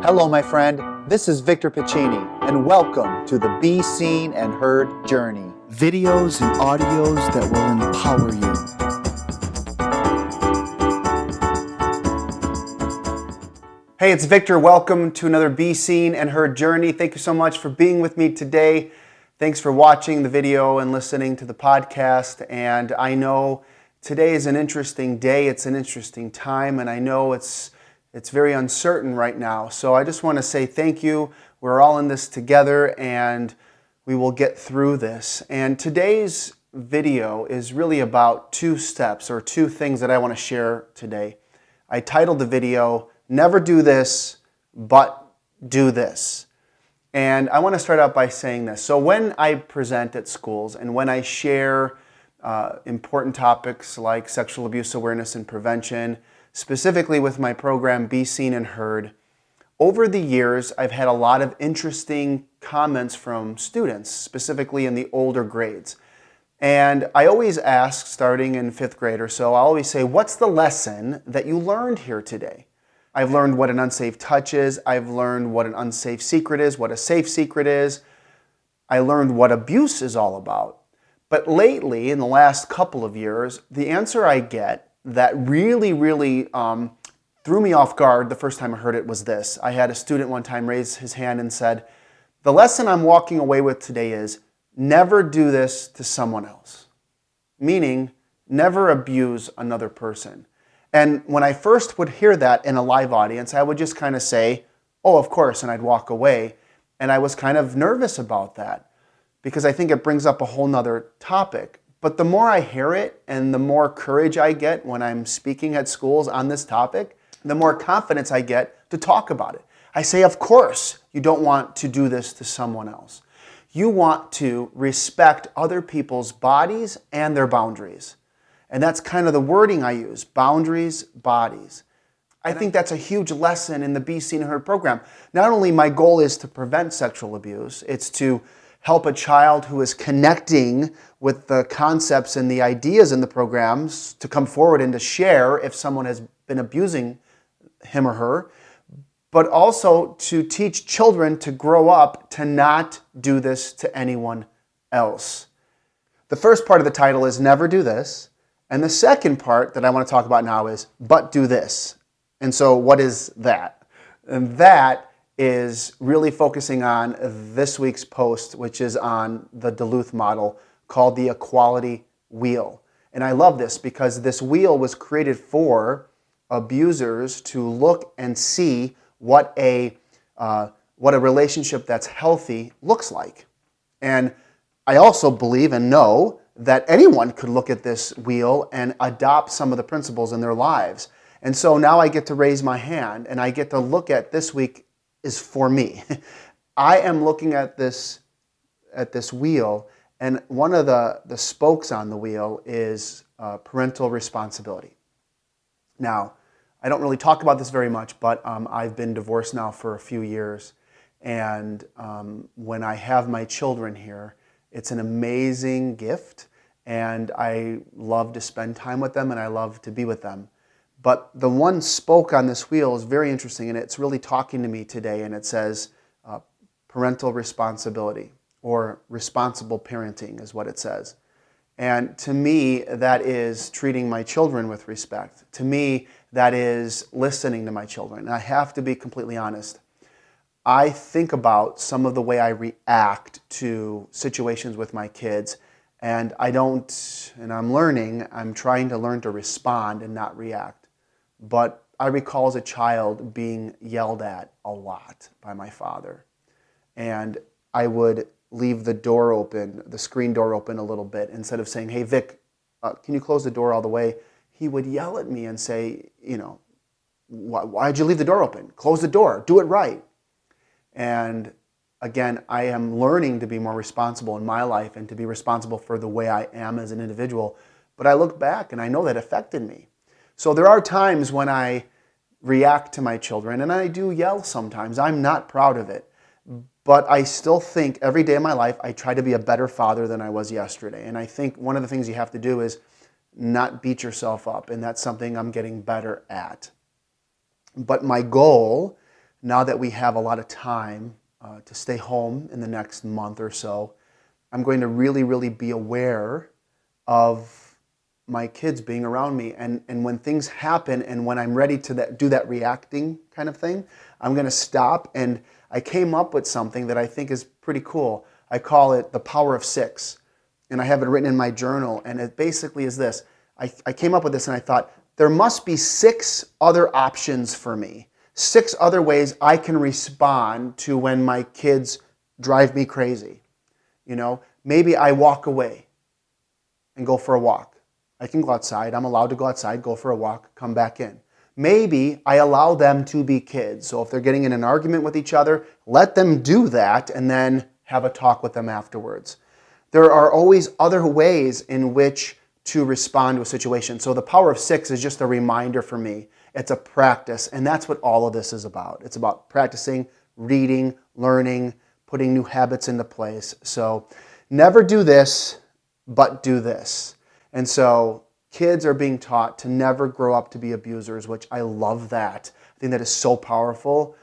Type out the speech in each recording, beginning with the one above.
Hello, my friend. This is Victor Pacini, and welcome to the Be Seen and Heard journey. Videos and audios that will empower you. Hey, it's Victor. Welcome to another Be Seen and Heard journey. Thank you so much for being with me today. Thanks for watching the video and listening to the podcast. And I know today is an interesting day. It's an interesting time, and I know it's very uncertain right now. So I just want to say thank you. We're all in this together, and we will get through this. And today's video is really about two steps or two things that I want to share today. I titled the video, Never Do This, But Do This. And I want to start out by saying this. So when I present at schools and when I share important topics like sexual abuse awareness and prevention, specifically with my program, Be Seen and Heard, over the years, I've had a lot of interesting comments from students, specifically in the older grades. And I always ask, starting in 5th grade or so, I always say, what's the lesson that you learned here today? I've learned what an unsafe touch is. I've learned what an unsafe secret is, what a safe secret is. I learned what abuse is all about. But lately, in the last couple of years, the answer I get that really threw me off guard the first time I heard it was this. I had a student one time raise his hand and said, the lesson I'm walking away with today is never do this to someone else. Meaning, never abuse another person. And when I first would hear that in a live audience, I would just kind of say, oh, of course, and I'd walk away. And I was kind of nervous about that because I think it brings up a whole nother topic. But the more I hear it and the more courage I get when I'm speaking at schools on this topic, the more confidence I get to talk about it. I say, of course, you don't want to do this to someone else. You want to respect other people's bodies and their boundaries. And that's kind of the wording I use, boundaries, bodies. I think that's a huge lesson in the Be Seen and Heard program. Not only my goal is to prevent sexual abuse, it's to help a child who is connecting with the concepts and the ideas in the programs to come forward and to share if someone has been abusing him or her, but also to teach children to grow up to not do this to anyone else. The first part of the title is Never Do This, and the second part that I want to talk about now is But Do This. And so what is that? And that is really focusing on this week's post, which is on the Duluth model called the equality wheel. And I love this because this wheel was created for abusers to look and see what a relationship that's healthy looks like. And I also believe and know that anyone could look at this wheel and adopt some of the principles in their lives. And so now I get to raise my hand and I get to look at this week is for me. I am looking at this wheel, and one of the spokes on the wheel is parental responsibility. Now, I don't really talk about this very much, but I've been divorced now for a few years, and when I have my children here, it's an amazing gift, and I love to spend time with them, and I love to be with them. But the one spoke on this wheel is very interesting, and it's really talking to me today, and it says parental responsibility, or responsible parenting is what it says. And to me, that is treating my children with respect. To me, that is listening to my children. And I have to be completely honest. I think about some of the way I react to situations with my kids, and I'm learning, I'm trying to learn to respond and not react. But I recall as a child being yelled at a lot by my father. And I would leave the door open, the screen door open a little bit. Instead of saying, hey, Vic, can you close the door all the way? He would yell at me and say, why'd you leave the door open? Close the door, do it right. And again, I am learning to be more responsible in my life and to be responsible for the way I am as an individual. But I look back and I know that affected me. So there are times when I react to my children, and I do yell sometimes. I'm not proud of it. But I still think every day of my life I try to be a better father than I was yesterday. And I think one of the things you have to do is not beat yourself up, and that's something I'm getting better at. But my goal now that we have a lot of time to stay home in the next month or so, I'm going to really, really be aware of my kids being around me. And when things happen and when I'm ready to do that reacting kind of thing, I'm going to stop. And I came up with something that I think is pretty cool. I call it the power of 6. And I have it written in my journal. And it basically is this. I came up with this and I thought, there must be 6 other options for me. 6 other ways I can respond to when my kids drive me crazy. You know, maybe I walk away and go for a walk. I can go outside. I'm allowed to go outside, go for a walk, come back in. Maybe I allow them to be kids. So if they're getting in an argument with each other, let them do that and then have a talk with them afterwards. There are always other ways in which to respond to a situation. So the power of 6 is just a reminder for me. It's a practice, and that's what all of this is about. It's about practicing, reading, learning, putting new habits into place. So never do this, but do this. And so kids are being taught to never grow up to be abusers, which I love that. I think that is so powerful.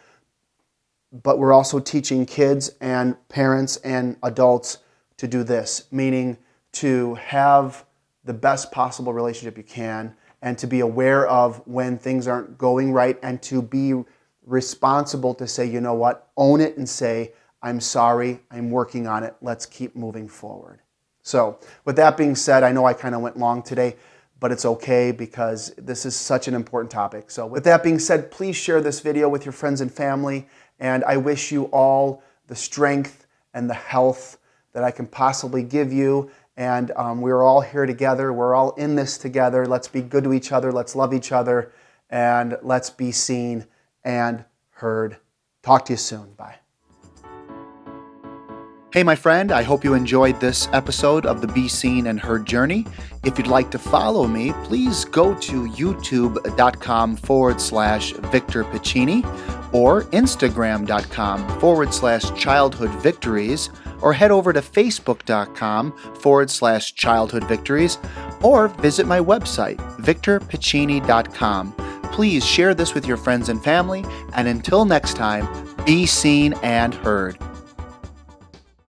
But we're also teaching kids and parents and adults to do this, meaning to have the best possible relationship you can and to be aware of when things aren't going right and to be responsible to say, you know what, own it and say, I'm sorry, I'm working on it, let's keep moving forward. So with that being said, I know I kind of went long today, but it's okay because this is such an important topic. So with that being said, please share this video with your friends and family, and I wish you all the strength and the health that I can possibly give you. And we're all here together. We're all in this together. Let's be good to each other. Let's love each other. And let's be seen and heard. Talk to you soon. Bye. Hey, my friend, I hope you enjoyed this episode of the Be Seen and Heard journey. If you'd like to follow me, please go to youtube.com/Victor Pacini or instagram.com/Childhood Victories, or head over to facebook.com/Childhood Victories, or visit my website, victorpacini.com. Please share this with your friends and family, and until next time, be seen and heard.